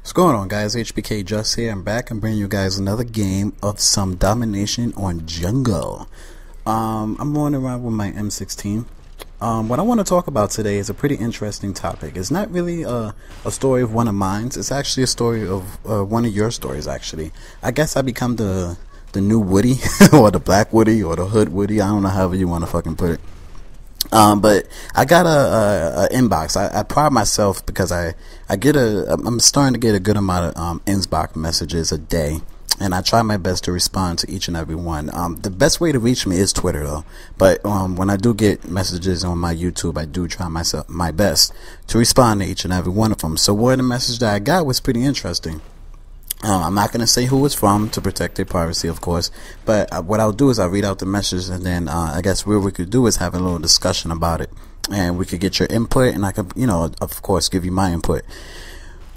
What's going on, guys? HBK Just here. I'm back and bringing you guys another game of some domination on jungle. I'm going around with my M16. What I want to talk about today is a pretty interesting topic. It's not really a story of one of mine. It's actually a story of one of your stories, actually. I guess I become the new Woody, or the Black Woody, or the Hood Woody. I don't know, however you want to fucking put it. But I got a inbox. I pride myself because I'm starting to get a good amount of inbox messages a day, and I try my best to respond to each and every one. The best way to reach me is Twitter, though. But when I do get messages on my YouTube, I do try my best to respond to each and every one of them. So one of the messages that I got was pretty interesting. I'm not going to say who it's from to protect their privacy, of course, but what I'll do is I'll read out the message, and then I guess what we could do is have a little discussion about it, and we could get your input, and I could, of course, give you my input.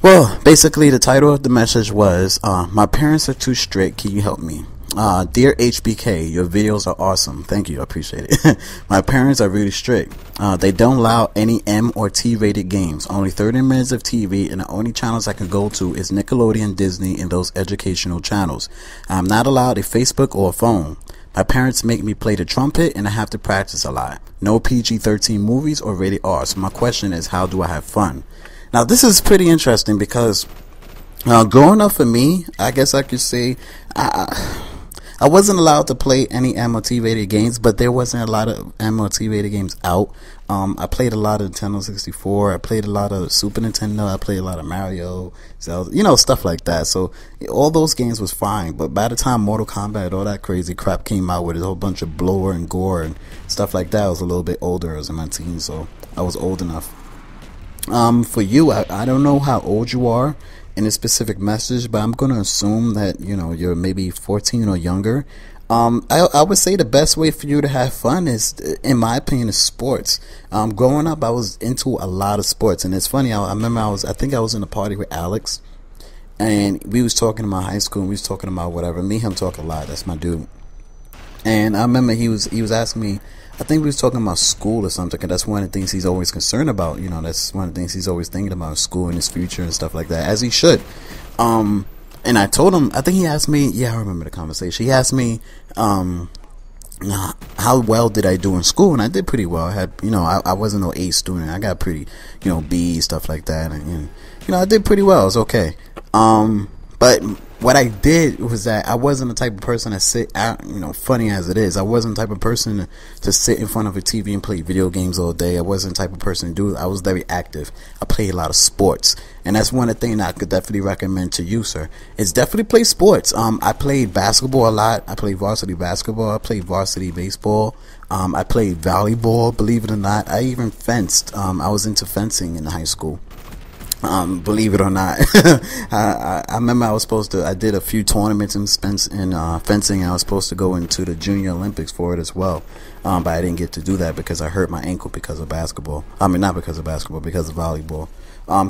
Well, basically, the title of the message was, my parents are too strict, can you help me? Dear HBK, your videos are awesome. Thank you, I appreciate it. My parents are really strict. They don't allow any M or T rated games. Only 30 minutes of TV, and the only channels I can go to is Nickelodeon, Disney, and those educational channels. I'm not allowed a Facebook or a phone. My parents make me play the trumpet, and I have to practice a lot. No PG-13 movies or rated R. So my question is, how do I have fun? Now, this is pretty interesting because growing up for me, I guess I could say I wasn't allowed to play any M-motivated games, but there wasn't a lot of M-motivated games out. I played a lot of Nintendo 64. I played a lot of Super Nintendo. I played a lot of Mario, Zelda, stuff like that. So all those games was fine. But by the time Mortal Kombat, all that crazy crap came out with a whole bunch of blower and gore and stuff like that, I was a little bit older. I was in my teens, so I was old enough. For you, I don't know how old you are in a specific message, but I'm going to assume that, you're maybe 14 or younger. I would say the best way for you to have fun is, in my opinion, is sports. Growing up, I was into a lot of sports, and it's funny, I remember I think I was in a party with Alex, and we was talking about high school, and we was talking about whatever. Me and him talk a lot, that's my dude. And I remember he was asking me, I think we was talking about school or something, because that's one of the things he's always concerned about. That's one of the things he's always thinking about, school and his future and stuff like that, as he should. And I told him, I think he asked me, yeah, I remember the conversation. He asked me, how well did I do in school? And I did pretty well. I had, I wasn't no A student. I got pretty, B, stuff like that. And, I did pretty well. It was okay. But what I did was that I wasn't the type of person to sit out, funny as it is, I wasn't the type of person to sit in front of a TV and play video games all day. I wasn't the type of person to do it. I was very active. I played a lot of sports. And that's one of the things I could definitely recommend to you, sir, is definitely play sports. I played basketball a lot. I played varsity basketball. I played varsity baseball. I played volleyball, believe it or not. I even fenced. I was into fencing in high school. Believe it or not. I remember I did a few tournaments in fencing. I was supposed to go into the Junior Olympics for it as well. But I didn't get to do that because I hurt my ankle because of basketball. I mean, not because of basketball, because of volleyball.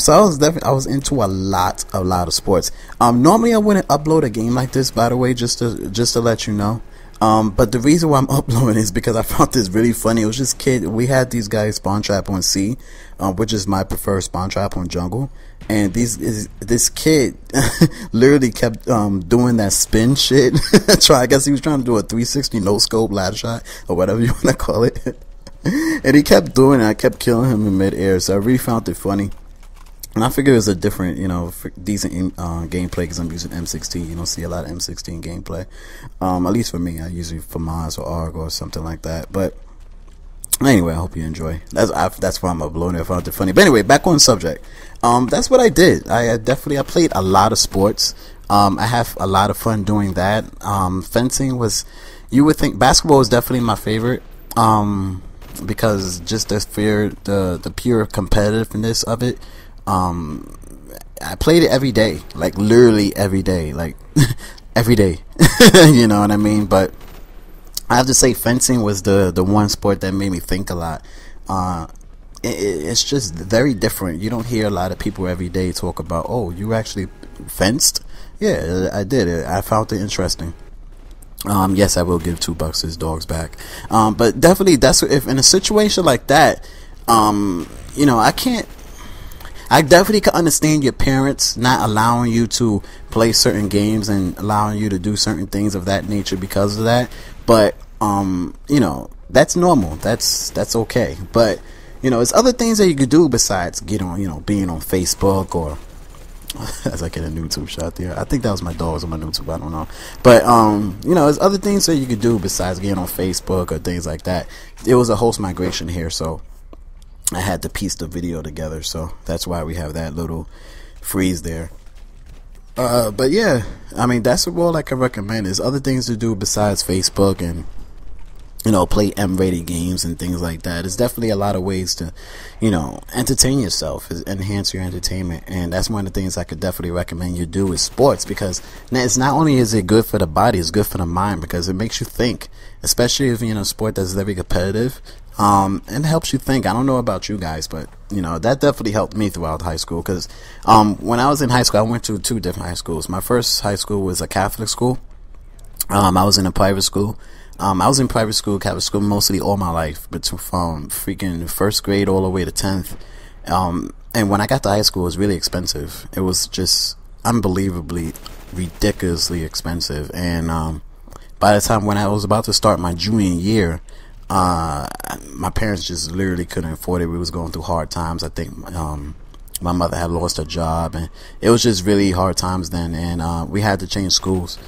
So I was into a lot of sports. Normally I wouldn't upload a game like this, by the way, just to let you know. But the reason why I'm uploading is because I found this really funny. It was this kid. We had these guys spawn trap on C, which is my preferred spawn trap on jungle. And this kid literally kept doing that spin shit. I guess he was trying to do a 360 no scope ladder shot or whatever you want to call it. And he kept doing it. I kept killing him in midair. So I really found it funny. And I figure it was a different, decent gameplay because I'm using M16. You don't see a lot of M16 gameplay. At least for me, I usually for Maz or ARG or something like that. But anyway, I hope you enjoy. That's why I'm uploading it. I found it funny. But anyway, back on subject. That's what I did. I played a lot of sports. I have a lot of fun doing that. Fencing was, you would think, basketball was definitely my favorite. Because just the pure competitiveness of it. I played it every day, like literally every day, like every day. You know what I mean? But I have to say, fencing was the one sport that made me think a lot. It's just very different. You don't hear a lot of people every day talk about, oh, you actually fenced? Yeah, I did. I found it interesting. Yes, I will give $2 his dogs back. But definitely, that's if in a situation like that, I can't. I definitely can understand your parents not allowing you to play certain games and allowing you to do certain things of that nature because of that. But you know, that's normal. That's okay. But you know, there's other things that you could do besides get on, you know, being on Facebook or as I get a YouTube shot there. I think that was my dogs on my YouTube. I don't know. But you know, there's other things that you could do besides getting on Facebook or things like that. It was a host migration here, so I had to piece the video together, so that's why we have that little freeze there. But yeah, I mean, that's all I can recommend. There's other things to do besides Facebook and, you know, play M-rated games and things like that. There's definitely a lot of ways to, you know, entertain yourself, enhance your entertainment, and that's one of the things I could definitely recommend you do is sports, because it's not only is it good for the body, it's good for the mind, because it makes you think, especially if, you know, sport that's very competitive. And it helps you think. I don't know about you guys, but you know, that definitely helped me throughout high school, because when I was in high school, I went to 2 different high schools. My first high school was a Catholic school. I was in a private school. I was in private school, Catholic school, mostly all my life, but from freaking first grade all the way to 10th. And when I got to high school, it was really expensive. It was just unbelievably, ridiculously expensive. And by the time when I was about to start my junior year, my parents just literally couldn't afford it. We was going through hard times. I think my mother had lost her job, and it was just really hard times then, and we had to change schools.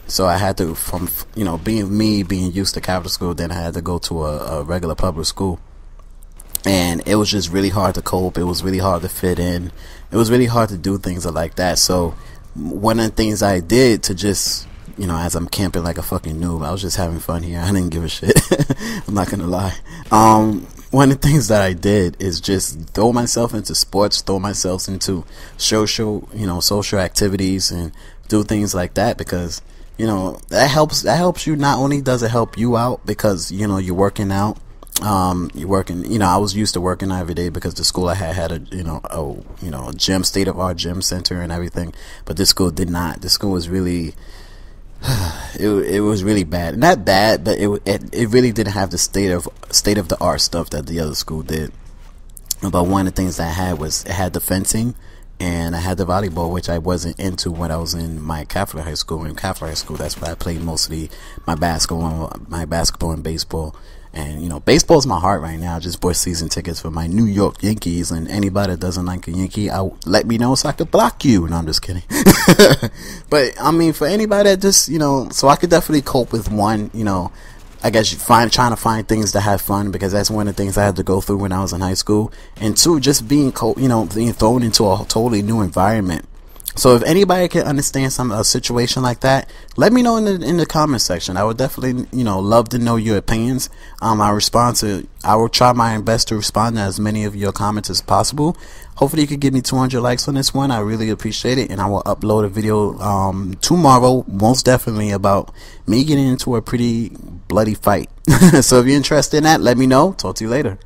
So I had to, from, you know, being used to Catholic school, then I had to go to a regular public school, and it was just really hard to cope. It was really hard to fit in. It was really hard to do things like that. So one of the things I did to just, you know, as I'm camping like a fucking noob, I was just having fun here. I didn't give a shit. I'm not gonna lie. One of the things that I did is just throw myself into sports, throw myself into social activities, and do things like that, because, you know, that helps you. Not only does it help you out because, you know, you're working out, you're working, you know, I was used to working out every day because the school I had a a gym, state of art gym center and everything, but this school did not. This school was really it was really bad. Not bad, but it really didn't have the state of the art stuff that the other school did. But one of the things that I had was, it had the fencing, and I had the volleyball, which I wasn't into when I was in my Catholic high school. In Catholic high school, that's where I played mostly my basketball and baseball. And, you know, baseball's my heart right now. I just bought season tickets for my New York Yankees, and anybody that doesn't like a Yankee, let me know so I could block you. No, I'm just kidding. But, I mean, for anybody that just, you know, so I could definitely cope with one, you know, I guess trying to find things to have fun, because that's one of the things I had to go through when I was in high school. And 2, just being being thrown into a totally new environment. So if anybody can understand a situation like that, let me know in the comment section. I would definitely, you know, love to know your opinions. I will try my best to respond to as many of your comments as possible. Hopefully you could give me 200 likes on this one. I really appreciate it, and I will upload a video tomorrow, most definitely, about me getting into a pretty bloody fight. So if you're interested in that, let me know. Talk to you later.